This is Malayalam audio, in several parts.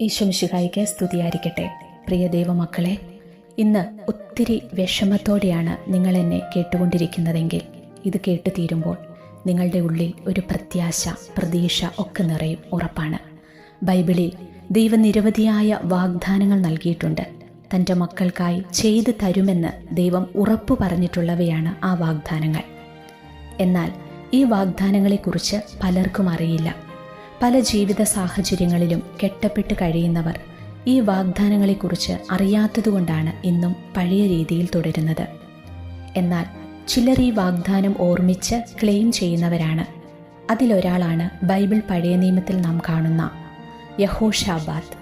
ഈശോ മിശിഹായിക്ക് സ്തുതിയായിരിക്കട്ടെ. പ്രിയ ദൈവമക്കളെ, ഇന്ന് ഒത്തിരി വിഷമത്തോടെയാണ് നിങ്ങൾ എന്നെ കേട്ടുകൊണ്ടിരിക്കുന്നതെങ്കിൽ ഇത് കേട്ടു തീരുമ്പോൾ നിങ്ങളുടെ ഉള്ളിൽ ഒരു പ്രത്യാശ, പ്രതീക്ഷ ഒക്കെ നിറയും, ഉറപ്പാണ്. ബൈബിളിൽ ദൈവം നിരവധിയായ വാഗ്ദാനങ്ങൾ നൽകിയിട്ടുണ്ട്. തൻ്റെ മക്കൾക്കായി ചെയ്തു തരുമെന്ന് ദൈവം ഉറപ്പു പറഞ്ഞിട്ടുള്ളവയാണ് ആ വാഗ്ദാനങ്ങൾ. എന്നാൽ ഈ വാഗ്ദാനങ്ങളെക്കുറിച്ച് പലർക്കും അറിയില്ല. പല ജീവിത സാഹചര്യങ്ങളിലും കെട്ടപ്പെട്ട് കഴിയുന്നവർ ഈ വാഗ്ദാനങ്ങളെക്കുറിച്ച് അറിയാത്തതുകൊണ്ടാണ് ഇന്നും പഴയ രീതിയിൽ തുടരുന്നത്. എന്നാൽ ചിലർ ഈ വാഗ്ദാനം ഓർമ്മിച്ച് ക്ലെയിം ചെയ്യുന്നവരാണ്. അതിലൊരാളാണ് ബൈബിൾ പഴയ നിയമത്തിൽ നാം കാണുന്ന യഹോശാബാത്ത്.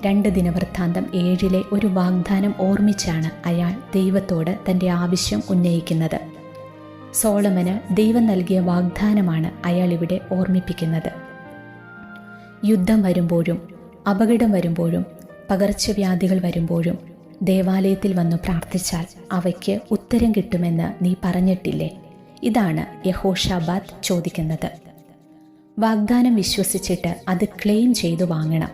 2 ദിനവൃത്താന്തം 7 ഒരു വാഗ്ദാനം ഓർമ്മിച്ചാണ് അയാൾ ദൈവത്തോട് തൻ്റെ ആവശ്യം ഉന്നയിക്കുന്നത്. സോളമന് ദൈവം നൽകിയ വാഗ്ദാനമാണ് അയാൾ ഇവിടെ ഓർമ്മിപ്പിക്കുന്നത്. യുദ്ധം വരുമ്പോഴും, അപകടം വരുമ്പോഴും, പകർച്ചവ്യാധികൾ വരുമ്പോഴും ദേവാലയത്തിൽ വന്നു പ്രാർത്ഥിച്ചാൽ അവയ്ക്ക് ഉത്തരം കിട്ടുമെന്ന് നീ പറഞ്ഞിട്ടില്ലേ? ഇതാണ് യഹോശാബാത്ത് ചോദിക്കുന്നത്. വാഗ്ദാനം വിശ്വസിച്ചിട്ട് അത് ക്ലെയിം ചെയ്തു വാങ്ങണം.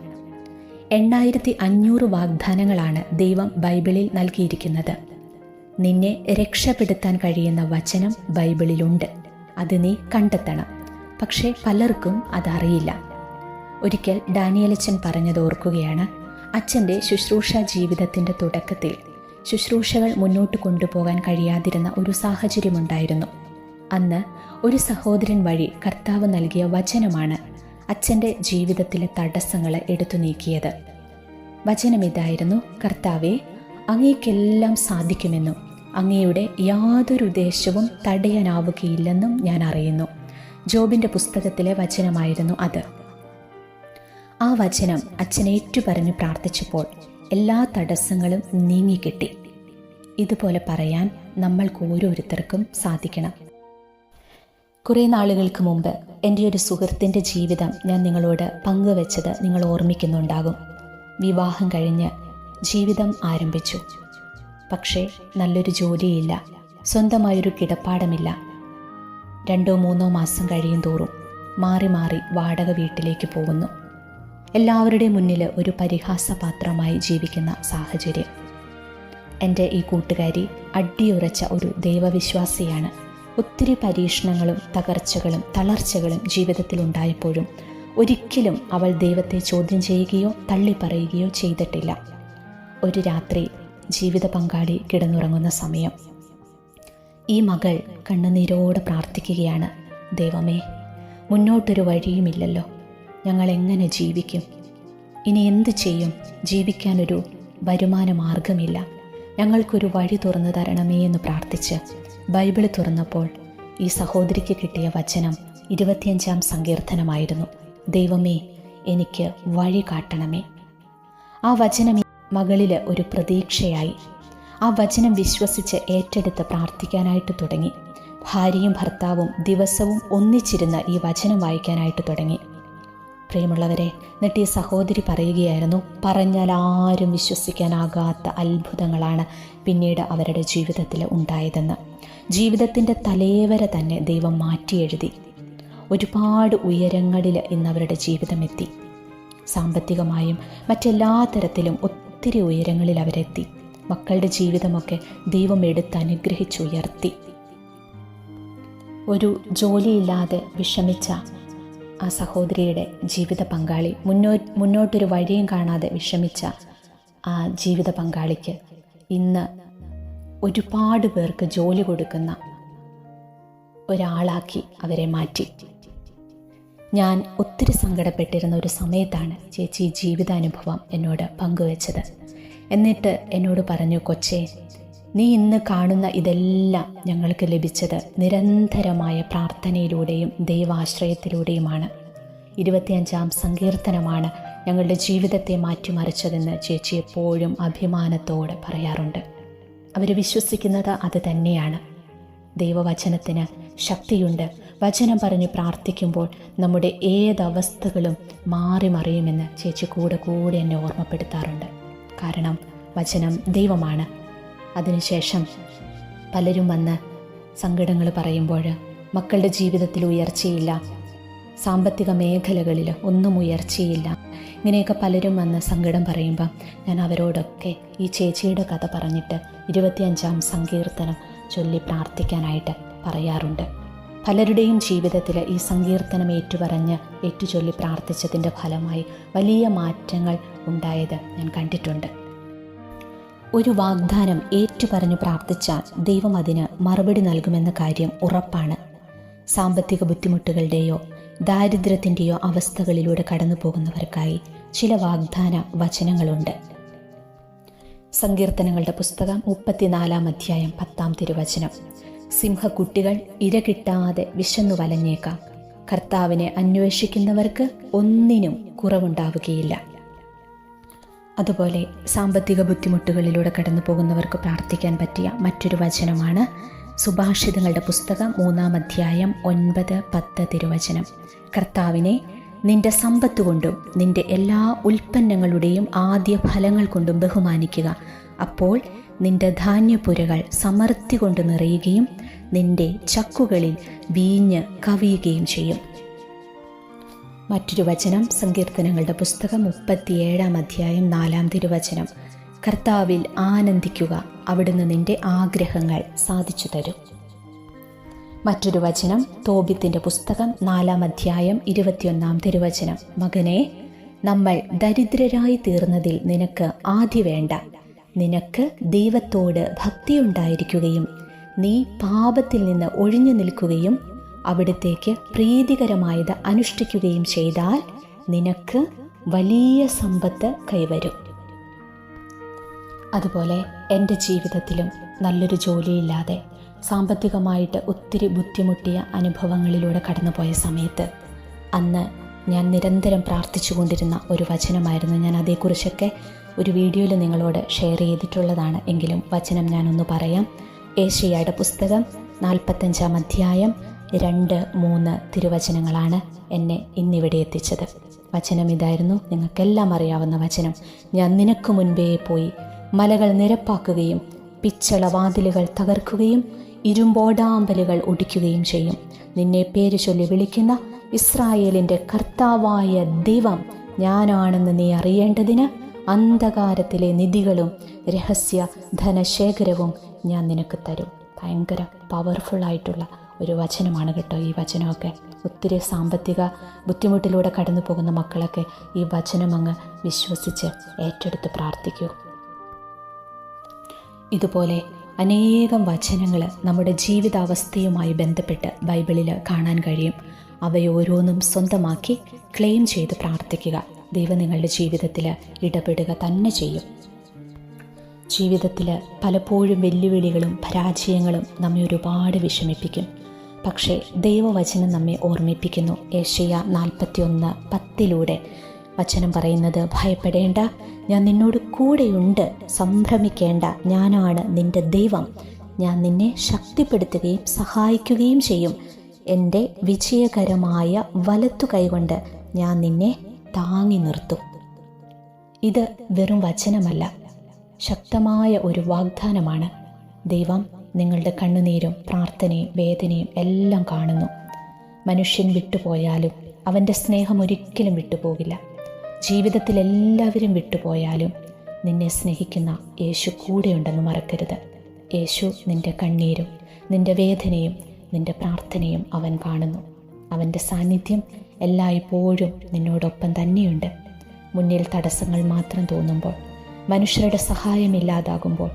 8500 വാഗ്ദാനങ്ങളാണ് ദൈവം ബൈബിളിൽ നൽകിയിരിക്കുന്നത്. നിന്നെ രക്ഷപ്പെടുത്താൻ കഴിയുന്ന വചനം ബൈബിളിലുണ്ട്. അത് നീ കണ്ടെത്തണം. പക്ഷേ പലർക്കും അതറിയില്ല. ഒരിക്കൽ ഡാനിയലച്ചൻ പറഞ്ഞത് ഓർക്കുകയാണ്. അച്ഛൻ്റെ ശുശ്രൂഷ ജീവിതത്തിൻ്റെ തുടക്കത്തിൽ ശുശ്രൂഷകൾ മുന്നോട്ട് കൊണ്ടുപോകാൻ കഴിയാതിരുന്ന ഒരു സാഹചര്യമുണ്ടായിരുന്നു. അന്ന് ഒരു സഹോദരൻ വഴി കർത്താവ് നൽകിയ വചനമാണ് അച്ഛൻ്റെ ജീവിതത്തിലെ തടസ്സങ്ങളെ എടുത്തു നീക്കിയത്. വചനം ഇതായിരുന്നു: കർത്താവേ, അങ്ങേക്കെല്ലാം സാധിക്കുമെന്നും അങ്ങയുടെ യാതൊരു ഉദ്ദേശവും തടയാനാവുകയില്ലെന്നും ഞാൻ അറിയുന്നു. ജോബിൻ്റെ പുസ്തകത്തിലെ വചനമായിരുന്നു അത്. ആ വചനം അച്ഛനെ ഏറ്റുപറഞ്ഞ് പ്രാർത്ഥിച്ചപ്പോൾ എല്ലാ തടസ്സങ്ങളും നീങ്ങിക്കിട്ടി. ഇതുപോലെ പറയാൻ നമ്മൾക്ക് ഓരോരുത്തർക്കും സാധിക്കണം. കുറേ നാളുകൾക്ക് മുമ്പ് എൻ്റെ ഒരു സുഹൃത്തിൻ്റെ ജീവിതം ഞാൻ നിങ്ങളോട് പങ്കുവെച്ചത് നിങ്ങൾ ഓർമ്മിക്കുന്നുണ്ടാകും. വിവാഹം കഴിഞ്ഞ് ജീവിതം ആരംഭിച്ചു. പക്ഷേ നല്ലൊരു ജോലിയില്ല, സ്വന്തമായൊരു കിടപ്പാടമില്ല. 2-3 മാസം കഴിയും തോറും മാറി മാറി വാടക വീട്ടിലേക്ക് പോകുന്നു. എല്ലാവരുടെയും മുന്നിൽ ഒരു പരിഹാസപാത്രമായി ജീവിക്കുന്ന സാഹചര്യം. എൻ്റെ ഈ കൂട്ടുകാരി അടിയുറച്ച ഒരു ദൈവവിശ്വാസിയാണ്. ഒത്തിരി പരീക്ഷണങ്ങളും തകർച്ചകളും തളർച്ചകളും ജീവിതത്തിൽ ഉണ്ടായപ്പോഴും ഒരിക്കലും അവൾ ദൈവത്തെ ചോദ്യം ചെയ്യുകയോ തള്ളിപ്പറയുകയോ ചെയ്തിട്ടില്ല. ഒരു രാത്രി ജീവിത പങ്കാളി കിടന്നുറങ്ങുന്ന സമയം ഈ മകൾ കണ്ണുനീരോടെ പ്രാർത്ഥിക്കുകയാണ്. ദൈവമേ, മുന്നോട്ടൊരു വഴിയുമില്ലല്ലോ, ഞങ്ങൾ എങ്ങനെ ജീവിക്കും? ഇനി എന്ത് ചെയ്യും? ജീവിക്കാനൊരു വരുമാന മാർഗമില്ല, ഞങ്ങൾക്കൊരു വഴി തുറന്നു തരണമേ എന്ന് പ്രാർത്ഥിച്ച് ബൈബിൾ തുറന്നപ്പോൾ ഈ സഹോദരിക്ക് കിട്ടിയ വചനം 25-ാം സങ്കീർത്തനമായിരുന്നു. ദൈവമേ, എനിക്ക് വഴി കാട്ടണമേ. ആ വചനം മകളിൽ ഒരു പ്രതീക്ഷയായി. ആ വചനം വിശ്വസിച്ച് ഏറ്റെടുത്ത് പ്രാർത്ഥിക്കാനായിട്ട് തുടങ്ങി. ഭാര്യയും ഭർത്താവും ദിവസവും ഒന്നിച്ചിരുന്ന് ഈ വചനം വായിക്കാനായിട്ട് തുടങ്ങി. പ്രിയമുള്ളവരെ, എന്നിട്ട് ഈ സഹോദരി പറയുകയായിരുന്നു, പറഞ്ഞാൽ ആരും വിശ്വസിക്കാനാകാത്ത അത്ഭുതങ്ങളാണ് പിന്നീട് അവരുടെ ജീവിതത്തിൽ ഉണ്ടായതെന്ന്. ജീവിതത്തിൻ്റെ തലേവര തന്നെ ദൈവം മാറ്റിയെഴുതി. ഒരുപാട് ഉയരങ്ങളിൽ ഇന്നവരുടെ ജീവിതം എത്തി. സാമ്പത്തികമായും മറ്റെല്ലാ തരത്തിലും ഒത്തിരി ഉയരങ്ങളിൽ അവരെത്തി. മക്കളുടെ ജീവിതമൊക്കെ ദൈവം എടുത്ത് അനുഗ്രഹിച്ചുയർത്തി. ഒരു ജോലിയില്ലാതെ വിഷമിച്ച ആ സഹോദരിയുടെ ജീവിത പങ്കാളി, മുന്നോട്ടൊരു വഴിയും കാണാതെ വിഷമിച്ച ആ ജീവിത പങ്കാളിക്ക് ഇന്ന് ഒരുപാട് പേർക്ക് ജോലി കൊടുക്കുന്ന ഒരാളാക്കി അവരെ മാറ്റി. ഞാൻ ഒത്തിരി സങ്കടപ്പെട്ടിരുന്ന ഒരു സമയത്താണ് ചേച്ചി ജീവിതാനുഭവം എന്നോട് പങ്കുവെച്ചത്. എന്നിട്ട് എന്നോട് പറഞ്ഞു, കൊച്ചേ, നീ ഇന്ന് കാണുന്ന ഇതെല്ലാം ഞങ്ങൾക്ക് ലഭിച്ചത് നിരന്തരമായ പ്രാർത്ഥനയിലൂടെയും ദൈവാശ്രയത്തിലൂടെയുമാണ്. 25-ാം സങ്കീർത്തനമാണ് ഞങ്ങളുടെ ജീവിതത്തെ മാറ്റിമറിച്ചതെന്ന് ചേച്ചി എപ്പോഴും അഭിമാനത്തോടെ പറയാറുണ്ട്. അവർ വിശ്വസിക്കുന്നത് അത് തന്നെയാണ്. ദൈവവചനത്തിന് ശക്തിയുണ്ട്. വചനം പറഞ്ഞ് പ്രാർത്ഥിക്കുമ്പോൾ നമ്മുടെ ഏതവസ്ഥകളും മാറി മറിയുമെന്ന് ചേച്ചി കൂടെ എന്നെ ഓർമ്മപ്പെടുത്താറുണ്ട്. കാരണം വചനം ദൈവമാണ്. അതിനുശേഷം പലരും വന്ന് സങ്കടങ്ങൾ പറയുമ്പോൾ, മക്കളുടെ ജീവിതത്തിൽ ഉയർച്ചയില്ല, സാമ്പത്തിക മേഖലകളിൽ ഒന്നും ഉയർച്ചയില്ല. ഇങ്ങനെയൊക്കെ പലരും വന്ന് സങ്കടം പറയുമ്പം ഞാൻ അവരോടൊക്കെ ഈ ചേച്ചിയുടെ കഥ പറഞ്ഞിട്ട് 25-ാം സങ്കീർത്തനം ചൊല്ലി പ്രാർത്ഥിക്കാനായിട്ട് പറയാറുണ്ട്. പലരുടെയും ജീവിതത്തിൽ ഈ സങ്കീർത്തനം ഏറ്റുചൊല്ലി പ്രാർത്ഥിച്ചതിൻ്റെ ഫലമായി വലിയ മാറ്റങ്ങൾ ഉണ്ടായത് ഞാൻ കണ്ടിട്ടുണ്ട്. ഒരു വാഗ്ദാനം ഏറ്റുപറഞ്ഞു പ്രാർത്ഥിച്ചാൽ ദൈവം അതിന് മറുപടി നൽകുമെന്ന കാര്യം ഉറപ്പാണ്. സാമ്പത്തിക ബുദ്ധിമുട്ടുകളുടെയോ ദാരിദ്ര്യത്തിൻ്റെയോ അവസ്ഥകളിലൂടെ കടന്നു പോകുന്നവർക്കായി ചില വാഗ്ദാന വചനങ്ങളുണ്ട്. സങ്കീർത്തനങ്ങളുടെ പുസ്തകം 34-ാം അധ്യായം 10-ാം തിരുവചനം: സിംഹക്കുട്ടികൾ ഇര കിട്ടാതെ വിശന്നു വലഞ്ഞേക്കാം, കർത്താവിനെ അന്വേഷിക്കുന്നവർക്ക് ഒന്നിനും കുറവുണ്ടാവുകയില്ല. അതുപോലെ സാമ്പത്തിക ബുദ്ധിമുട്ടുകളിലൂടെ കടന്നു പോകുന്നവർക്ക് പ്രാർത്ഥിക്കാൻ പറ്റിയ മറ്റൊരു വചനമാണ് സുഭാഷിതങ്ങളുടെ പുസ്തകം 3-ാം അധ്യായം 9-10 തിരുവചനം: കർത്താവിനെ നിന്റെ സമ്പത്ത് കൊണ്ടും നിന്റെ എല്ലാ ഉൽപ്പന്നങ്ങളുടെയും ആദ്യ ഫലങ്ങൾ കൊണ്ടും ബഹുമാനിക്കുക. അപ്പോൾ നിന്റെ ധാന്യപ്പുരകൾ സമൃദ്ധി കൊണ്ട് നിറയുകയും നിന്റെ ചക്കുകളിൽ വീഞ്ഞ് കവിയുകയും ചെയ്യും. മറ്റൊരു വചനം സങ്കീർത്തനങ്ങളുടെ പുസ്തകം 37-ാം അധ്യായം 4-ാം തിരുവചനം: കർത്താവിൽ ആനന്ദിക്കുക, അവിടുന്ന് നിന്റെ ആഗ്രഹങ്ങൾ സാധിച്ചു തരും. മറ്റൊരു വചനം തോബിത്തിൻ്റെ പുസ്തകം 4-ാം അധ്യായം 21-ാം തിരുവചനം: മകനെ, നമ്മൾ ദരിദ്രരായി തീർന്നതിൽ നിനക്ക് ആദി വേണ്ട. നിനക്ക് ദൈവത്തോട് ഭക്തിയുണ്ടായിരിക്കുകയും നീ പാപത്തിൽ നിന്ന് ഒഴിഞ്ഞു നിൽക്കുകയും അവിടത്തേക്ക് പ്രീതികരമായത് അനുഷ്ഠിക്കുകയും ചെയ്താൽ നിനക്ക് വലിയ സമ്പത്ത് കൈവരും. അതുപോലെ എൻ്റെ ജീവിതത്തിലും നല്ലൊരു ജോലിയില്ലാതെ സാമ്പത്തികമായിട്ട് ഒത്തിരി ബുദ്ധിമുട്ടിയ അനുഭവങ്ങളിലൂടെ കടന്നുപോയ സമയത്ത് അന്ന് ഞാൻ നിരന്തരം പ്രാർത്ഥിച്ചു കൊണ്ടിരുന്ന ഒരു വചനമായിരുന്നു. ഞാൻ അതേക്കുറിച്ചൊക്കെ ഒരു വീഡിയോയിൽ നിങ്ങളോട് ഷെയർ ചെയ്തിട്ടുള്ളതാണ്. എങ്കിലും വചനം ഞാനൊന്ന് പറയാം. ഏശയ്യായുടെ പുസ്തകം 45-ാം അധ്യായം 2-3 തിരുവചനങ്ങളാണ് എന്നെ ഇന്നിവിടെ എത്തിച്ചത്. വചനം ഇതായിരുന്നു, നിങ്ങൾക്കെല്ലാം അറിയാവുന്ന വചനം: ഞാൻ നിനക്ക് മുൻപേ പോയി മലകൾ നിരപ്പാക്കുകയും പിച്ചള വാതിലുകൾ തകർക്കുകയും ഇരുമ്പോടാമ്പലുകൾ ഒടിക്കുകയും ചെയ്യും. നിന്നെ പേര് ചൊല്ലി വിളിക്കുന്ന ഇസ്രായേലിൻ്റെ കർത്താവായ ദൈവം ഞാനാണെന്ന് നീ അറിയേണ്ടതിന് അന്ധകാരത്തിലെ നിധികളും രഹസ്യ ധനശേഖരവും ഞാൻ നിനക്ക് തരും. ഭയങ്കര പവർഫുള്ളായിട്ടുള്ള ഒരു വചനമാണ് കേട്ടോ ഈ വചനമൊക്കെ. ഒത്തിരി സാമ്പത്തിക ബുദ്ധിമുട്ടിലൂടെ കടന്നു പോകുന്ന മക്കളൊക്കെ ഈ വചനം അങ്ങ് വിശ്വസിച്ച് ഏറ്റെടുത്ത് പ്രാർത്ഥിക്കൂ. ഇതുപോലെ അനേകം വചനങ്ങൾ നമ്മുടെ ജീവിതാവസ്ഥയുമായി ബന്ധപ്പെട്ട് ബൈബിളിൽ കാണാൻ കഴിയും. അവയോരോന്നും സ്വന്തമാക്കി ക്ലെയിം ചെയ്ത് പ്രാർത്ഥിക്കുക. ദൈവം നിങ്ങളുടെ ജീവിതത്തിൽ ഇടപെടുക തന്നെ ചെയ്യും. ജീവിതത്തിൽ പലപ്പോഴും വെല്ലുവിളികളും പരാജയങ്ങളും നമ്മെ ഒരുപാട് വിഷമിപ്പിക്കും. പക്ഷേ ദൈവവചനം നമ്മെ ഓർമ്മിപ്പിക്കുന്നു. ഏശയ്യ 41:10 വചനം പറയുന്നത്: ഭയപ്പെടേണ്ട, ഞാൻ നിന്നോട് കൂടെയുണ്ട്, സംഭ്രമിക്കേണ്ട, ഞാനാണ് നിന്റെ ദൈവം, ഞാൻ നിന്നെ ശക്തിപ്പെടുത്തുകയും സഹായിക്കുകയും ചെയ്യും, എൻ്റെ വിജയകരമായ വലത്തു കൈകൊണ്ട് ഞാൻ നിന്നെ താങ്ങി നിർത്തും. ഇത് വെറും വചനമല്ല, ശക്തമായ ഒരു വാഗ്ദാനമാണ്. ദൈവം നിങ്ങളുടെ കണ്ണുനീരും പ്രാർത്ഥനയും വേദനയും എല്ലാം കാണുന്നു. മനുഷ്യൻ വിട്ടുപോയാലും അവൻ്റെ സ്നേഹം ഒരിക്കലും വിട്ടുപോകില്ല. ജീവിതത്തിൽ എല്ലാവരും വിട്ടുപോയാലും നിന്നെ സ്നേഹിക്കുന്ന യേശു കൂടെയുണ്ടെന്ന് മറക്കരുത്. യേശു നിൻ്റെ കണ്ണീരും നിൻ്റെ വേദനയും നിൻ്റെ പ്രാർത്ഥനയും അവൻ കാണുന്നു. അവൻ്റെ സാന്നിധ്യം എല്ലായ്പ്പോഴും നിന്നോടൊപ്പം തന്നെയുണ്ട്. മുന്നിൽ തടസ്സങ്ങൾ മാത്രം തോന്നുമ്പോൾ, മനുഷ്യരുടെ സഹായമില്ലാതാകുമ്പോൾ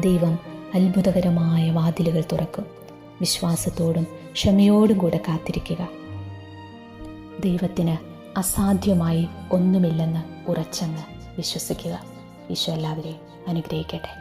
ദൈവം അത്ഭുതകരമായ വാതിലുകൾ തുറക്കും. വിശ്വാസത്തോടും ക്ഷമയോടും കൂടെ കാത്തിരിക്കുക. ദൈവത്തിന് അസാധ്യമായി ഒന്നുമില്ലെന്ന് ഉറച്ചങ്ങ് വിശ്വസിക്കുക. ഈശോ എല്ലാവരെയും അനുഗ്രഹിക്കട്ടെ.